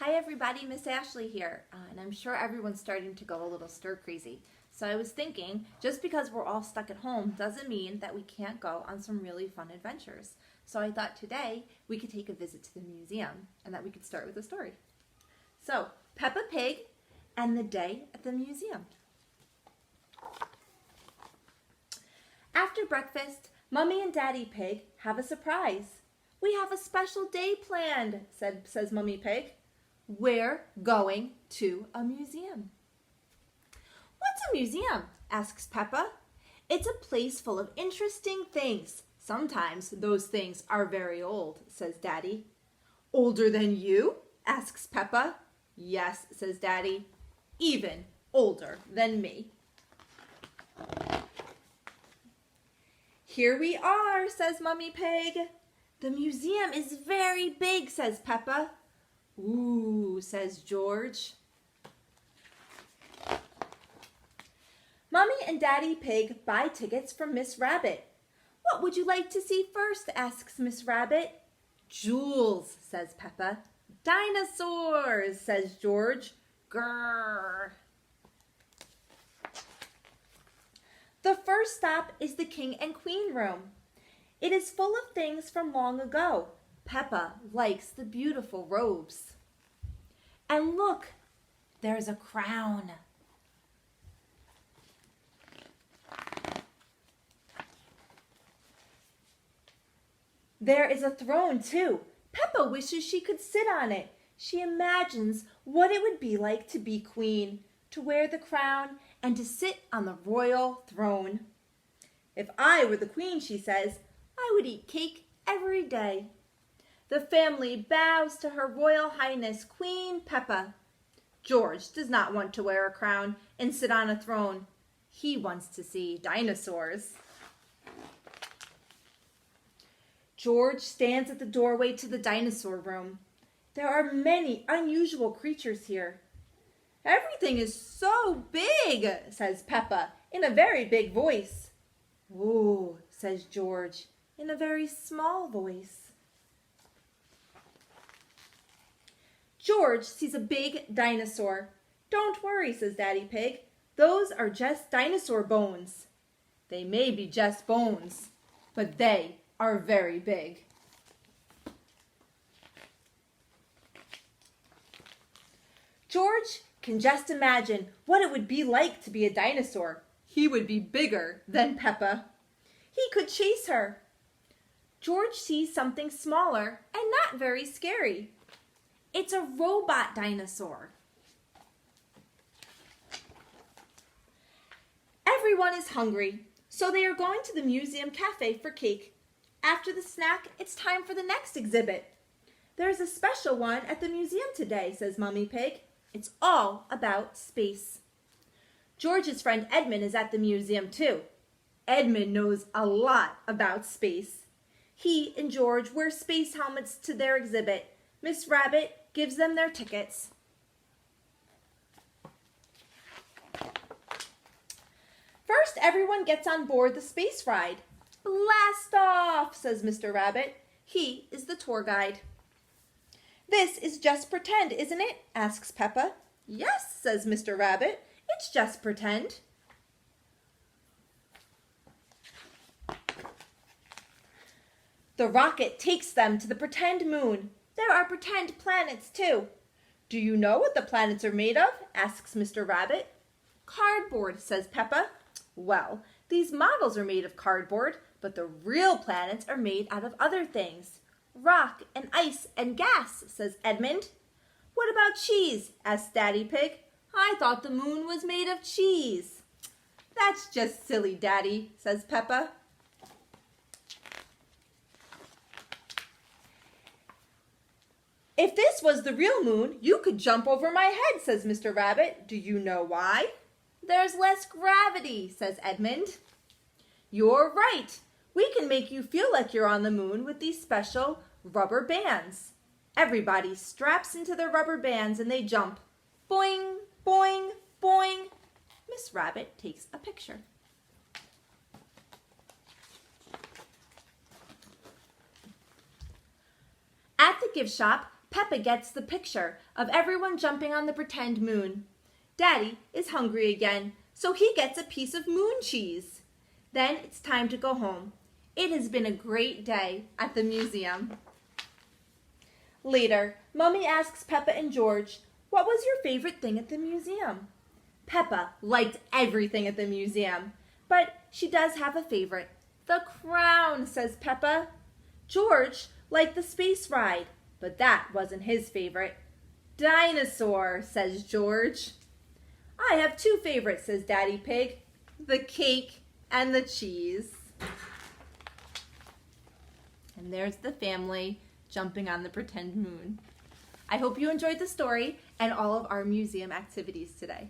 Hi everybody, Miss Ashley here, and I'm sure everyone's starting to go a little stir crazy. So I was thinking, just because we're all stuck at home doesn't mean that we can't go on some really fun adventures. So I thought today we could take a visit to the museum and that we could start with a story. So, Peppa Pig and the Day at the Museum. After breakfast, Mummy and Daddy Pig have a surprise. We have a special day planned, says Mummy Pig. We're going to a museum. What's a museum? Asks Peppa. It's a place full of interesting things. Sometimes those things are very old, says Daddy. Older than you? Asks Peppa. Yes, says Daddy. Even older than me. Here we are, says Mummy Pig. The museum is very big, says Peppa. Ooh, says George. Mummy and Daddy Pig buy tickets from Miss Rabbit. What would you like to see first? Asks Miss Rabbit. Jewels, says Peppa. Dinosaurs, says George. Grrr. The first stop is the King and Queen room. It is full of things from long ago. Peppa likes the beautiful robes. And look, there's a crown. There is a throne too. Peppa wishes she could sit on it. She imagines what it would be like to be queen, to wear the crown, and to sit on the royal throne. If I were the queen, she says, I would eat cake every day. The family bows to Her Royal Highness Queen Peppa. George does not want to wear a crown and sit on a throne. He wants to see dinosaurs. George stands at the doorway to the dinosaur room. There are many unusual creatures here. Everything is so big, says Peppa in a very big voice. Ooh, says George in a very small voice. George sees a big dinosaur. Don't worry, says Daddy Pig. Those are just dinosaur bones. They may be just bones, but they are very big. George can just imagine what it would be like to be a dinosaur. He would be bigger than Peppa. He could chase her. George sees something smaller and not very scary. It's a robot dinosaur. Everyone is hungry, so they are going to the museum cafe for cake. After the snack, it's time for the next exhibit. There's a special one at the museum today, says Mummy Pig. It's all about space. George's friend Edmund is at the museum too. Edmund knows a lot about space. He and George wear space helmets to their exhibit. Miss Rabbit gives them their tickets. First, everyone gets on board the space ride. Blast off, says Mr. Rabbit. He is the tour guide. This is just pretend, isn't it? Asks Peppa. Yes, says Mr. Rabbit. It's just pretend. The rocket takes them to the pretend moon. There are pretend planets too. Do you know what the planets are made of? Asks Mr. Rabbit. Cardboard, says Peppa. Well, these models are made of cardboard, but the real planets are made out of other things. Rock and ice and gas, says Edmund. What about cheese? Asks Daddy Pig. I thought the moon was made of cheese. That's just silly, Daddy, says Peppa. If this was the real moon, you could jump over my head, says Mr. Rabbit. Do you know why? There's less gravity, says Edmund. You're right. We can make you feel like you're on the moon with these special rubber bands. Everybody straps into their rubber bands and they jump. Boing, boing, boing. Miss Rabbit takes a picture. At the gift shop, Peppa gets the picture of everyone jumping on the pretend moon. Daddy is hungry again, so he gets a piece of moon cheese. Then it's time to go home. It has been a great day at the museum. Later, Mummy asks Peppa and George, "What was your favorite thing at the museum?" Peppa liked everything at the museum, but she does have a favorite. "The crown," says Peppa. George liked the space ride, but that wasn't his favorite. "Dinosaur," says George. "I have two favorites," says Daddy Pig. "The cake and the cheese." And there's the family jumping on the pretend moon. I hope you enjoyed the story and all of our museum activities today.